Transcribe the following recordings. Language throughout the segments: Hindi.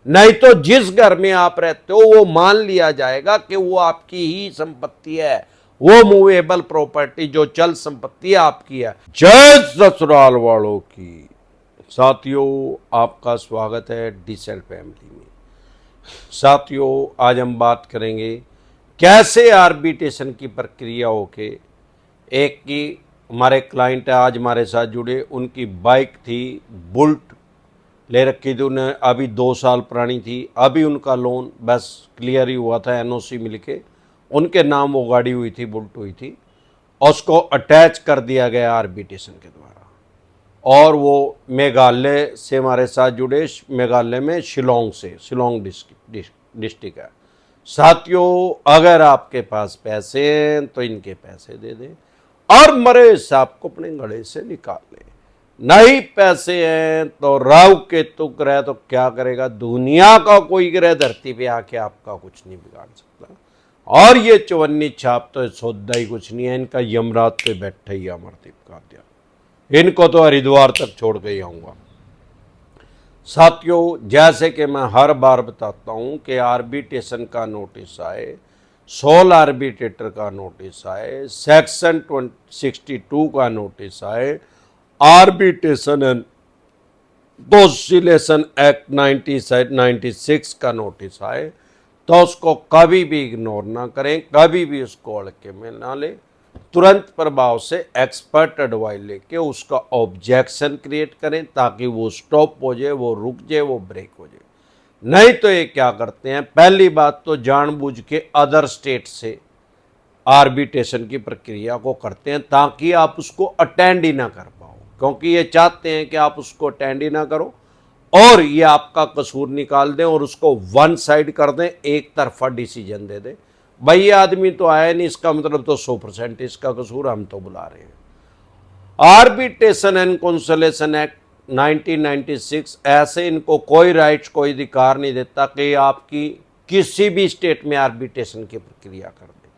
नहीं तो जिस घर में आप रहते हो वो मान लिया जाएगा कि वो आपकी ही संपत्ति है, वो मूवेबल प्रॉपर्टी जो चल संपत्ति आपकी है। जय ससुराल वालों की। साथियों, आपका स्वागत है डिसेल फैमिली में। साथियों, आज हम बात करेंगे कैसे आर्बिट्रेशन की प्रक्रिया होके एक की हमारे क्लाइंट है आज हमारे साथ जुड़े, उनकी बाइक थी बुल्ट ले रखी थी उन्हें, अभी 2 साल पुरानी थी। अभी उनका लोन बस क्लियर ही हुआ था, एनओसी मिलके उनके नाम वो गाड़ी हुई थी, बुल्ट हुई थी, और उसको अटैच कर दिया गया आर्बिट्रेशन के द्वारा। और वो मेघालय से हमारे साथ जुड़े, मेघालय में शिलोंग से, शिलोंग डिस्ट्रिक्ट है। साथियों, अगर आपके पास पैसे हैं तो इनके पैसे दे दें और मरे सांप को अपने गले से निकाल लें। नहीं पैसे हैं तो राहु केतु ग्रह तो क्या करेगा, दुनिया का कोई ग्रह धरती पे आके आपका कुछ नहीं बिगाड़ सकता। और ये चवन्नी छाप तो सौदा ही कुछ नहीं है, इनका यमराज पे बैठा ही अमरदीप का दिया, इनको तो हरिद्वार तक छोड़ के ही आऊंगा। साथियों, जैसे कि मैं हर बार बताता हूं कि आर्बिट्रेशन का नोटिस आए, सोल आर्बिट्रेटर का नोटिस आए, सेक्शन 62 का नोटिस आए, आर्बिट्रेशन एंड कंसिलिएशन एक्ट 96 का नोटिस आए, तो उसको कभी भी इग्नोर ना करें, कभी भी उसको अड़के में ना लें। तुरंत प्रभाव से एक्सपर्ट एडवाइस लेके उसका ऑब्जेक्शन क्रिएट करें ताकि वो स्टॉप हो जाए, वो रुक जाए, वो ब्रेक हो जाए। नहीं तो ये क्या करते हैं, पहली बात तो जानबूझ के अदर स्टेट से आर्बिट्रेशन की प्रक्रिया को करते हैं ताकि आप उसको अटेंड ही ना कर पाओ, क्योंकि ये चाहते हैं कि आप उसको अटेंड ही ना करो और ये आपका कसूर निकाल दें और उसको वन साइड कर दें, एक तरफा डिसीजन दे दें। भाई ये आदमी तो आया नहीं, इसका मतलब तो 100% इसका कसूर, हम तो बुला रहे हैं। आर्बिट्रेशन एंड कंसिलिएशन एक्ट 1996 ऐसे इनको कोई राइट्स, कोई अधिकार नहीं देता कि आपकी किसी भी स्टेट में आर्बिट्रेशन की प्रक्रिया कर दे।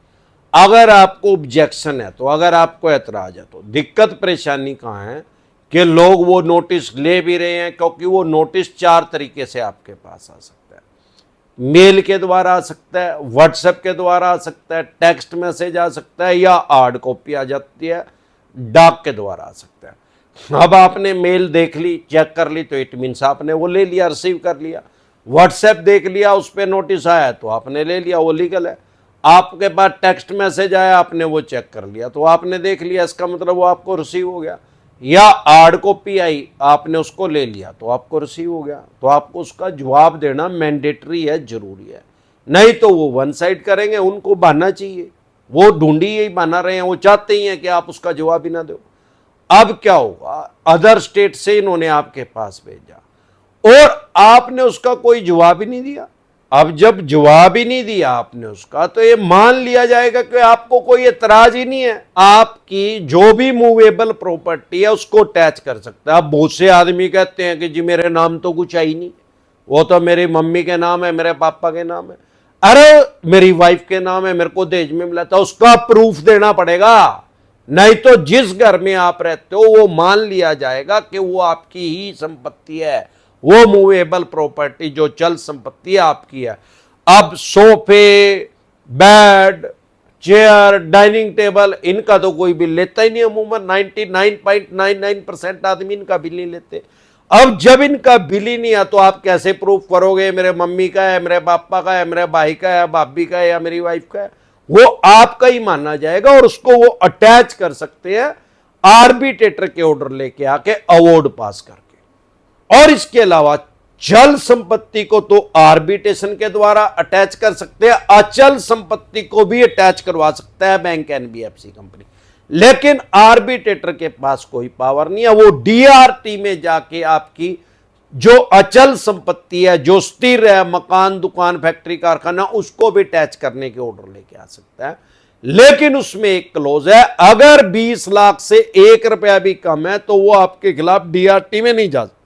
अगर आपको ऑब्जेक्शन है तो, अगर आपको एतराज है तो, दिक्कत परेशानी कहाँ है कि लोग वो नोटिस ले भी रहे हैं, क्योंकि वो नोटिस 4 तरीके से आपके पास आ सकता है। मेल के द्वारा आ सकता है, व्हाट्सएप के द्वारा आ सकता है, टेक्स्ट मैसेज आ सकता है, या हार्ड कॉपी आ जाती है, डाक के द्वारा आ सकता है। अब आपने मेल देख ली, चेक कर ली, तो इट मीन्स आपने वो ले लिया, रिसीव कर लिया। व्हाट्सएप देख लिया, उस पर नोटिस आया तो आपने ले लिया, वो लीगल है। आपके पास टेक्स्ट मैसेज आया, आपने वो चेक कर लिया तो आपने देख लिया, इसका मतलब वो आपको रिसीव हो गया। या हार्ड कॉपी आई, आपने उसको ले लिया तो आपको रिसीव हो गया, तो आपको उसका जवाब देना मैंडेटरी है, जरूरी है। नहीं तो वो वन साइड करेंगे, उनको बहाना चाहिए, वो ढूंढी ही बहाना रहे हैं, वो चाहते ही हैं कि आप उसका जवाब ही ना दो। अब क्या होगा, अदर स्टेट से इन्होंने आपके पास भेजा और आपने उसका कोई जवाब ही नहीं दिया। अब जब जवाब ही नहीं दिया आपने उसका, तो ये मान लिया जाएगा कि आपको कोई एतराज ही नहीं है, आपकी जो भी मूवेबल प्रॉपर्टी है उसको अटैच कर सकता है। अब बहुत से आदमी कहते हैं कि जी मेरे नाम तो कुछ आई नहीं, वो तो मेरी मम्मी के नाम है, मेरे पापा के नाम है, अरे मेरी वाइफ के नाम है, मेरे को दहेज में मिला था, उसका प्रूफ देना पड़ेगा। नहीं तो जिस घर में आप रहते हो वो मान लिया जाएगा कि वो आपकी ही संपत्ति है, वो मूवेबल प्रॉपर्टी जो चल संपत्ति आपकी है। अब सोफे, बेड, चेयर, डाइनिंग टेबल, इनका तो कोई बिल लेता ही नहीं, अमूमन 99.99% आदमी इनका बिल नहीं लेते। अब जब इनका बिल ही नहीं है तो आप कैसे प्रूफ करोगे मेरे मम्मी का है, मेरे पापा का है, मेरे भाई का है, भाभी का है या मेरी वाइफ का है? वो आपका ही माना जाएगा और उसको वो अटैच कर सकते हैं आर्बिट्रेटर के ऑर्डर लेके आके, अवार्ड पास करके। और इसके अलावा चल संपत्ति को तो आर्बिट्रेशन के द्वारा अटैच कर सकते हैं, अचल संपत्ति को भी अटैच करवा सकता है बैंक, एनबीएफसी कंपनी। लेकिन आर्बिट्रेटर के पास कोई पावर नहीं है, वो डीआरटी में जाके आपकी जो अचल संपत्ति है, जो स्थिर है, मकान, दुकान, फैक्ट्री, कारखाना, उसको भी अटैच करने के ऑर्डर लेके आ सकता है। लेकिन उसमें एक क्लोज है, अगर 20 लाख से 1 रुपया भी कम है तो वो आपके खिलाफ डीआरटी में नहीं जा सकता।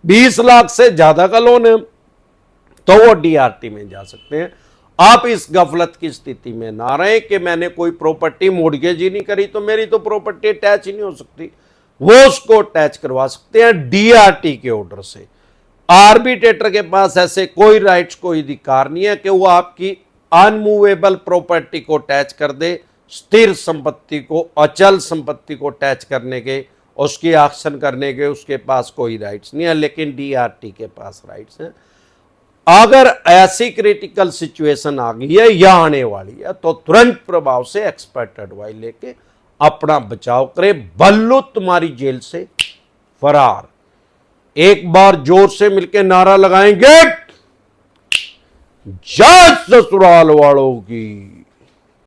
20 लाख से ज्यादा का लोन है तो वो डीआरटी में जा सकते हैं। आप इस गफलत की स्थिति में ना रहे कि मैंने कोई प्रॉपर्टी मोर्गेज ही नहीं करी तो मेरी तो प्रॉपर्टी अटैच ही नहीं हो सकती, वो उसको अटैच करवा सकते हैं डीआरटी के ऑर्डर से। आर्बिट्रेटर के पास ऐसे कोई राइट्स, कोई अधिकार नहीं है कि वो आपकी अनमूवेबल प्रॉपर्टी को टैच कर दे, स्थिर संपत्ति को, अचल संपत्ति को टैच करने के, उसकी एक्शन करने के उसके पास कोई राइट्स नहीं है। लेकिन डीआरटी के पास राइट्स हैं। अगर ऐसी क्रिटिकल सिचुएशन आ गई है या आने वाली है तो तुरंत प्रभाव से एक्सपर्ट एडवाइस लेके अपना बचाव करे। बल्लू तुम्हारी जेल से फरार। एक बार जोर से मिलके नारा लगाएंगे, जय ससुराल वालों की।